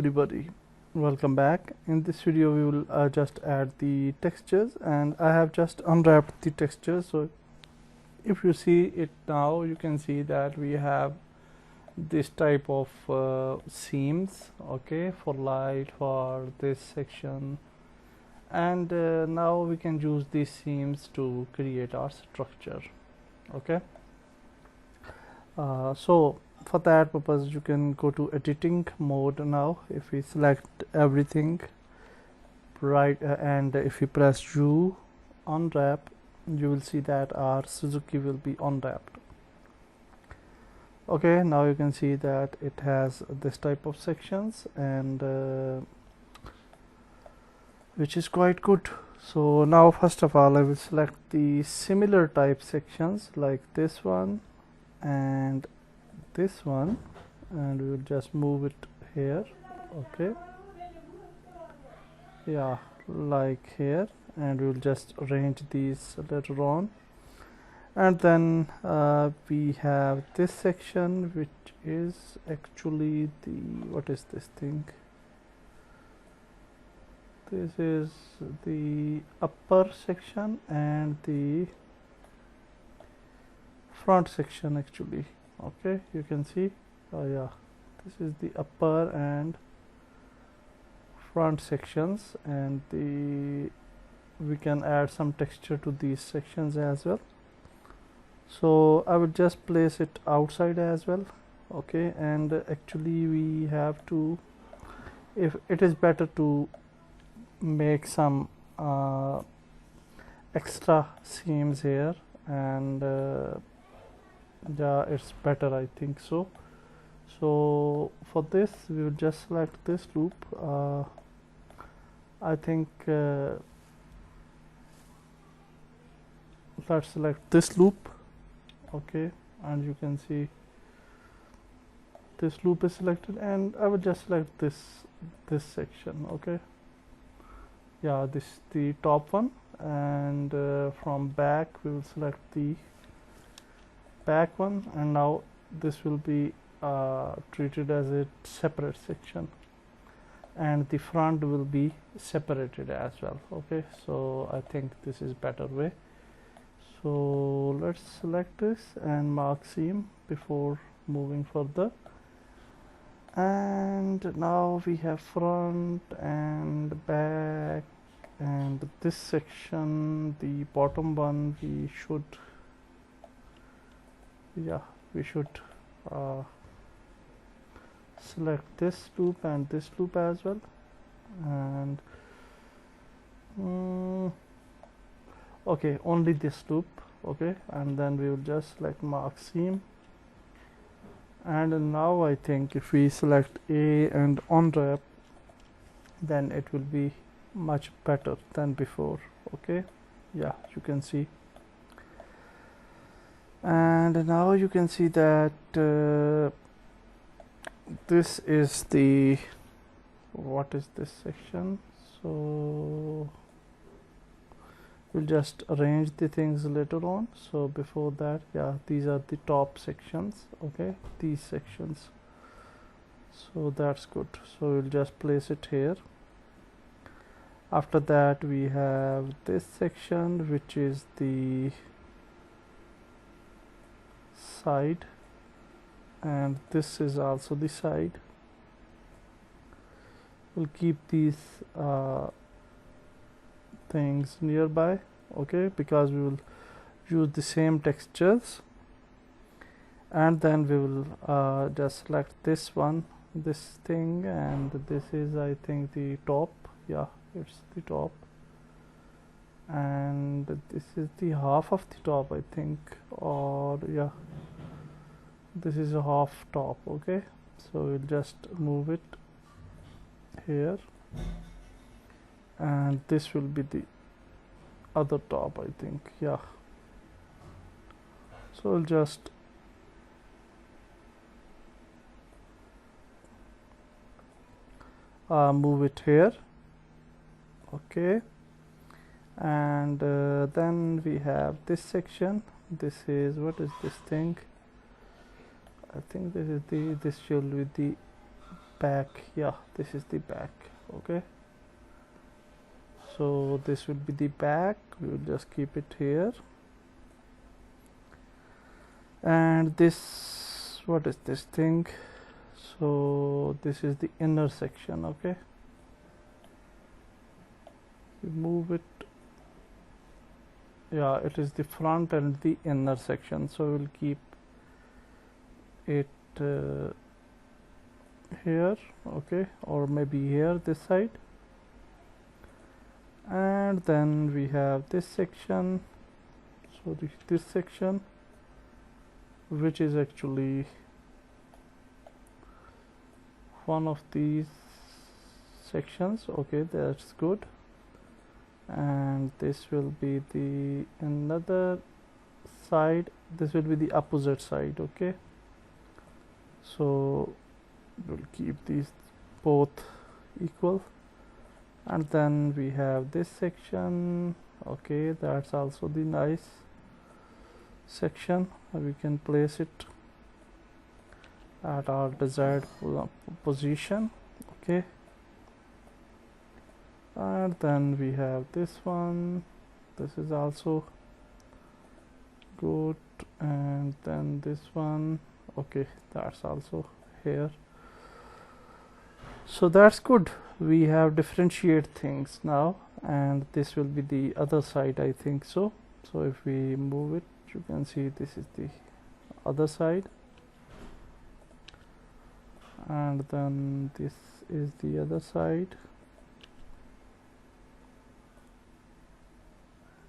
everybody, welcome back. In this video we will just add the textures, and I have just unwrapped the textures. So if you see it now, you can see that we have this type of seams, okay, for light for this section, and now we can use these seams to create our structure, okay. So for that purpose you can go to editing mode. Now if we select everything right and if we press U unwrap, you will see that our Suzuki will be unwrapped. Okay, now you can see that it has this type of sections, and which is quite good. So now first of all I will select the similar type sections like this one and this one, and we will just move it here, okay, yeah, like here, and we will just arrange these later on. And then we have this section, which is actually the, what is this thing? This is the upper section and the front section actually, okay. You can see, yeah, this is the upper and front sections, and we can add some texture to these sections as well. So I would just place it outside as well, okay. And actually we have to, if it is better to make some extra seams here, and yeah, it's better, I think so. So for this we will just select this loop. I think let's select this loop, okay, and you can see this loop is selected, and I will just select this section, okay, yeah, this the top one, and from back we will select the back one, and now this will be treated as a separate section, and the front will be separated as well, okay. So I think this is better way. So let's select this and mark seam before moving further. And now we have front and back, and this section, the bottom one, we should, yeah, we should select this loop and this loop as well, and okay, only this loop, okay. And then we will just select mark seam, and now I think if we select A and unwrap, then it will be much better than before, okay, yeah, you can see. And now you can see that this is the, what is this section? So we'll just arrange the things later on. So before that, yeah, these are the top sections, okay, these sections, so that's good. So we'll just place it here. After that we have this section, which is the side, and this is also the side. We'll keep these things nearby, okay, because we will use the same textures. And then we will just select this one, this thing, and this is, I think, the top, yeah, it's the top, and this is the half of the top, I think, or yeah, this is a half top, okay. So we'll just move it here, and this will be the other top, I think, yeah. So we'll just move it here, okay. And then we have this section. This is, what is this thing? I think this is the, this should be the back. Yeah, this is the back. Okay, so this will be the back. We will just keep it here. And this, what is this thing? So this is the inner section. Okay, we move it. Yeah, it is the front and the inner section, so we'll keep it here. Okay, or maybe here, this side. And then we have this section. So this section, which is actually one of these sections. Okay, that's good. And this will be the another side. This will be the opposite side. Okay, so we'll keep these both equal. And then we have this section. Okay, that's also the nice section. We can place it at our desired position. Okay, and then we have this one. This is also good. And then this one. Okay, that's also here. So that's good. We have differentiate things now, and this will be the other side, I think so. So if we move it, you can see this is the other side, and then this is the other side.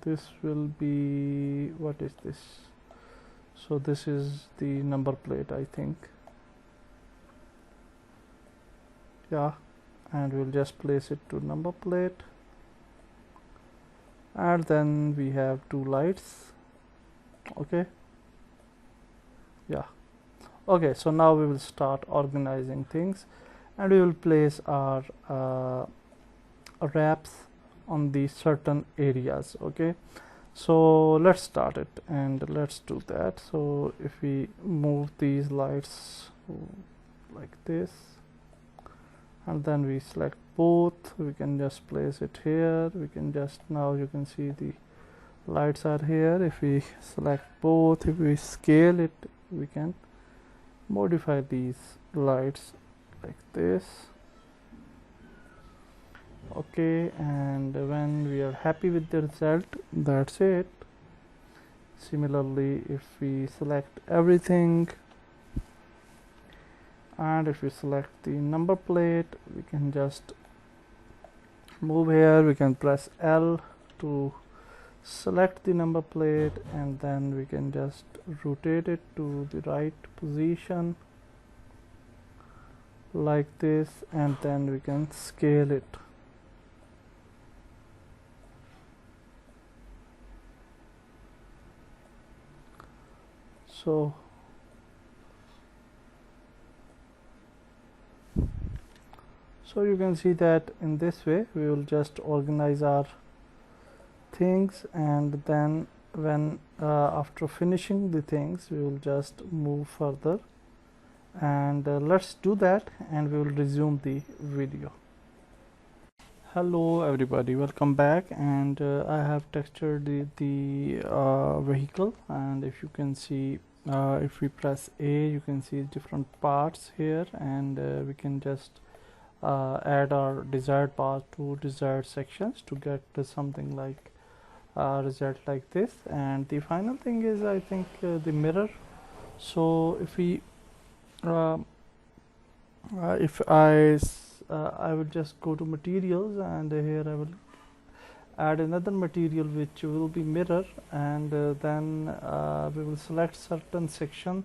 This will be, what is this? So this is the number plate, I think. Yeah, and we'll just place it to number plate. And then we have two lights. Okay, yeah. Okay, so now we will start organizing things, and we will place our wraps on the certain areas. Okay, so let's start it, and let's do that. So if we move these lights like this, and then we select both, we can just place it here. We can just, now you can see the lights are here. If we select both, if we scale it, we can modify these lights like this. Okay, and when we are happy with the result, that's it. Similarly, if we select everything, and if we select the number plate, we can just move here. We can press L to select the number plate, and then we can just rotate it to the right position like this, and then we can scale it. So you can see that in this way we will just organize our things, and then when after finishing the things, we will just move further, and let's do that, and we will resume the video. Hello everybody, welcome back. And I have textured the vehicle, and if you can see, if we press A, you can see different parts here, and we can just add our desired path to desired sections to get something like result like this. And the final thing is, I think, the mirror. So if we I will just go to materials, and here I will add another material which will be mirror, and then we will select certain section.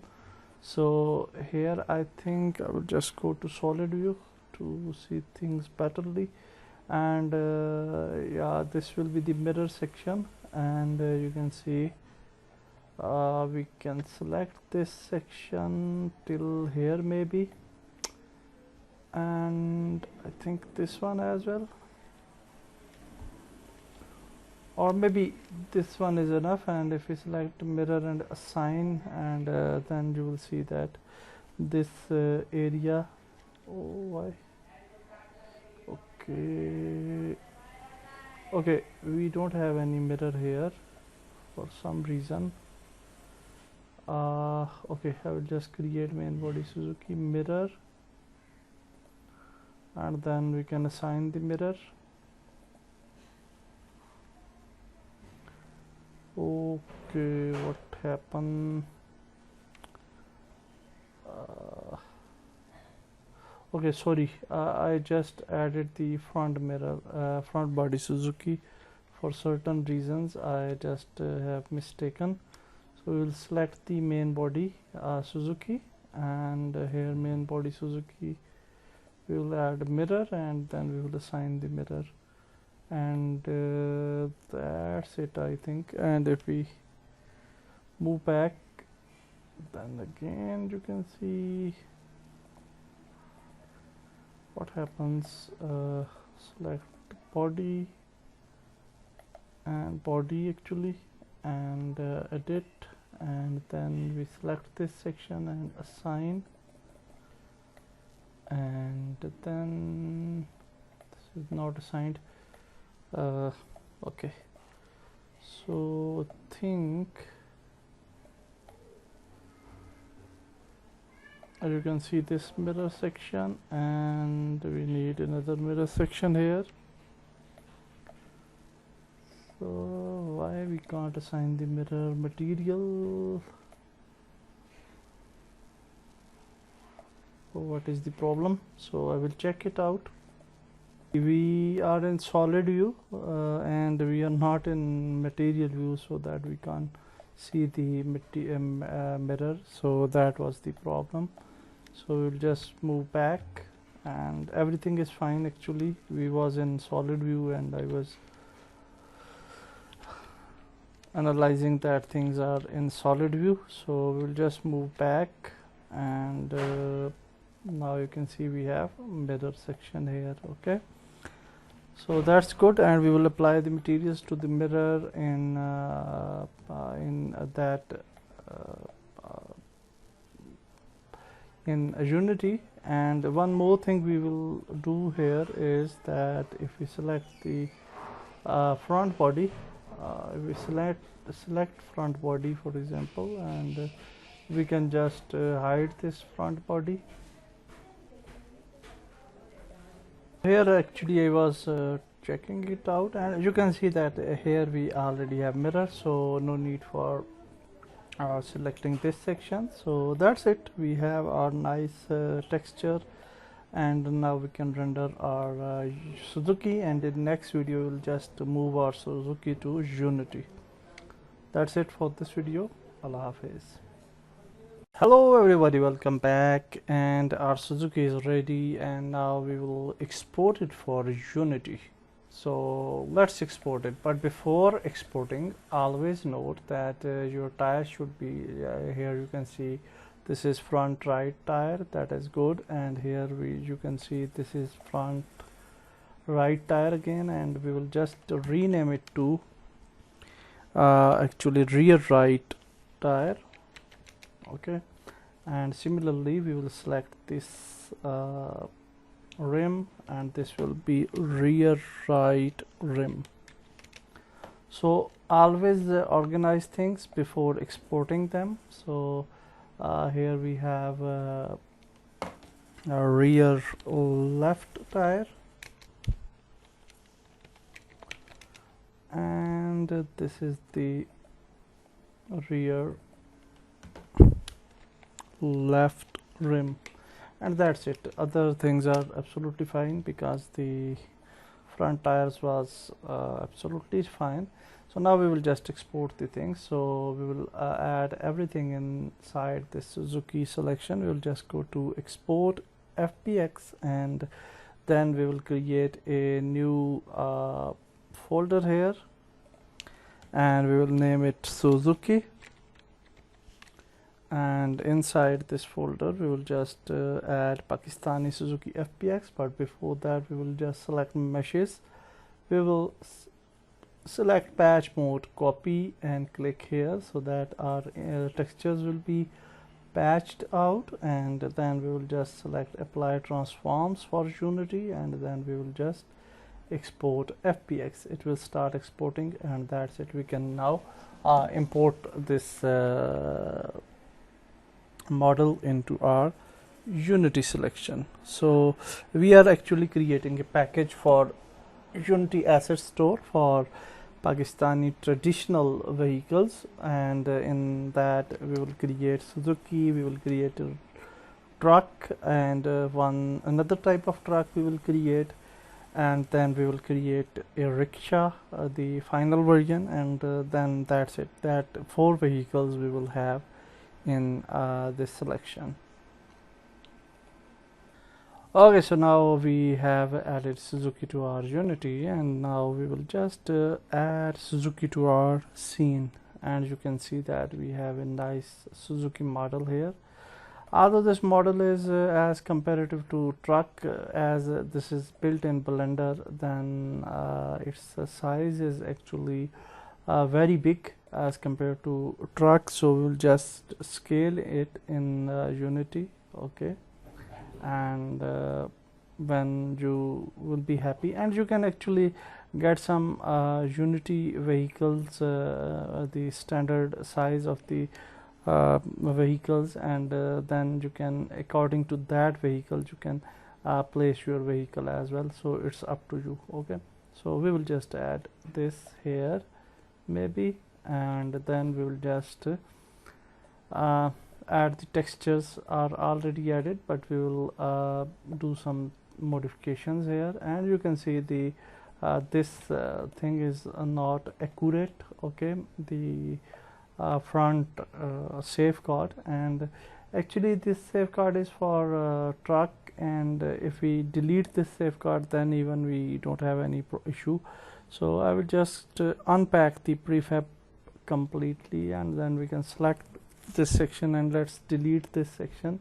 So here I think I will just go to solid view to see things betterly, and yeah, this will be the mirror section, and you can see we can select this section till here maybe, and I think this one as well, or maybe this one is enough. And if we select mirror and assign, and then you will see that this area Oh, why? Okay. Okay, we don't have any mirror here for some reason. Okay, I will just create main body Suzuki mirror, and then we can assign the mirror. Okay, what happened? Okay, sorry, I just added the front mirror, front body Suzuki. For certain reasons I just have mistaken. So we will select the main body Suzuki, and here main body Suzuki, we will add mirror, and then we will assign the mirror, and that's it, I think. And if we move back, then again you can see what happens. Select body and body actually, and edit, and then we select this section and assign, and then this is not assigned. Okay, so I think as you can see this mirror section, and we need another mirror section here. So why we can't assign the mirror material? So what is the problem? So I will check it out. We are in solid view and we are not in material view, so that we can't see the mirror. So that was the problem. So we'll just move back, and everything is fine actually. We was in solid view and I was analyzing that things are in solid view. So we'll just move back, and now you can see we have mirror section here. Okay, so that's good, and we will apply the materials to the mirror in Unity. And one more thing we will do here is that if we select the front body, if we select front body for example, and we can just hide this front body. Here actually I was checking it out, and you can see that here we already have mirror, so no need for selecting this section. So that's it, we have our nice texture, and now we can render our Suzuki, and in next video we'll just move our Suzuki to Unity. That's it for this video. Allah Hafiz. Hello everybody, welcome back, and our Suzuki is ready, and now we will export it for Unity. So let's export it, but before exporting, always note that your tire should be here. You can see this is front right tire, that is good, and here you can see this is front right tire again, and we will just rename it to actually rear right tire. Okay, and similarly we will select this rim, and this will be rear right rim. So always organize things before exporting them. So here we have a rear left tire, and this is the rear left rim, and that's it. Other things are absolutely fine because the front tires was absolutely fine. So now we will just export the things. So we will add everything inside this Suzuki selection. We will just go to export FBX, and then we will create a new folder here, and we will name it Suzuki. And inside this folder we will just add Pakistani Suzuki FBX, but before that we will just select meshes. We will select patch mode, copy, and click here, so that our textures will be patched out, and then we will just select apply transforms for Unity, and then we will just export FBX. It will start exporting, and that's it. We can now import this model into our Unity selection. So we are actually creating a package for Unity Asset Store for Pakistani traditional vehicles, and in that we will create Suzuki, we will create a truck, and another type of truck we will create, and then we will create a rickshaw, the final version, and then that's it. That 4 vehicles we will have in this selection. Okay, so now we have added Suzuki to our Unity, and now we will just add Suzuki to our scene, and you can see that we have a nice Suzuki model here. Although this model is as comparative to truck, as this is built in Blender, then its size is actually very big as compared to truck, so we'll just scale it in Unity. Okay, and when you will be happy, and you can actually get some Unity vehicles, the standard size of the vehicles, and then you can, according to that vehicle, you can place your vehicle as well. So it's up to you. Okay, so we will just add this here maybe, and then we will just add the textures are already added, but we will do some modifications here, and you can see the this thing is not accurate. Okay, the front safeguard, and actually this safeguard is for truck, and if we delete this safeguard, then even we don't have any issue. So I will just unpack the prefab completely, and then we can select this section, and let's delete this section.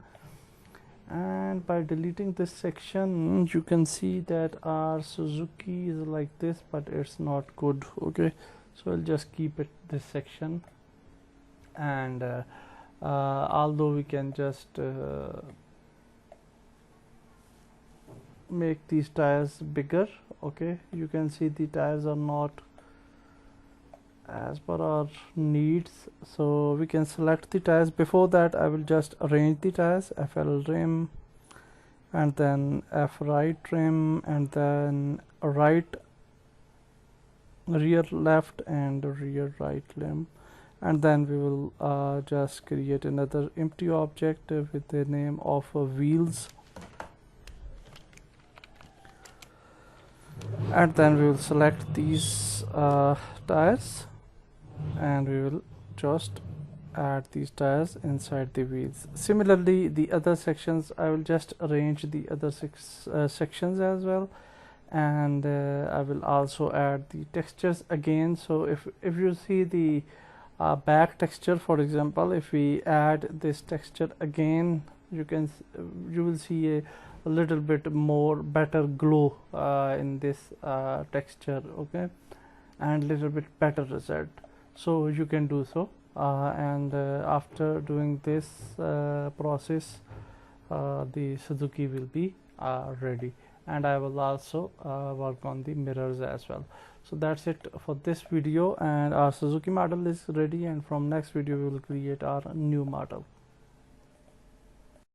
And by deleting this section, you can see that our Suzuki is like this, but it's not good. Okay, so I'll just keep it this section, and although we can just make these tires bigger. Okay, you can see the tires are not as per our needs, so we can select the tires. Before that, I will just arrange the tires: FL rim, and then F right rim, and then right rear left and rear right limb, and then we will just create another empty object with the name of wheels, and then we will select these tires, and we will just add these tires inside the wheels. Similarly, the other sections, I will just arrange the other 6 sections as well, and I will also add the textures again. So if you see the back texture, for example, if we add this texture again, you will see a little bit more better glow in this texture. Okay, and little bit better result, so you can do so, and after doing this process, the Suzuki will be ready, and I will also work on the mirrors as well. So that's it for this video, and our Suzuki model is ready, and from next video we will create our new model.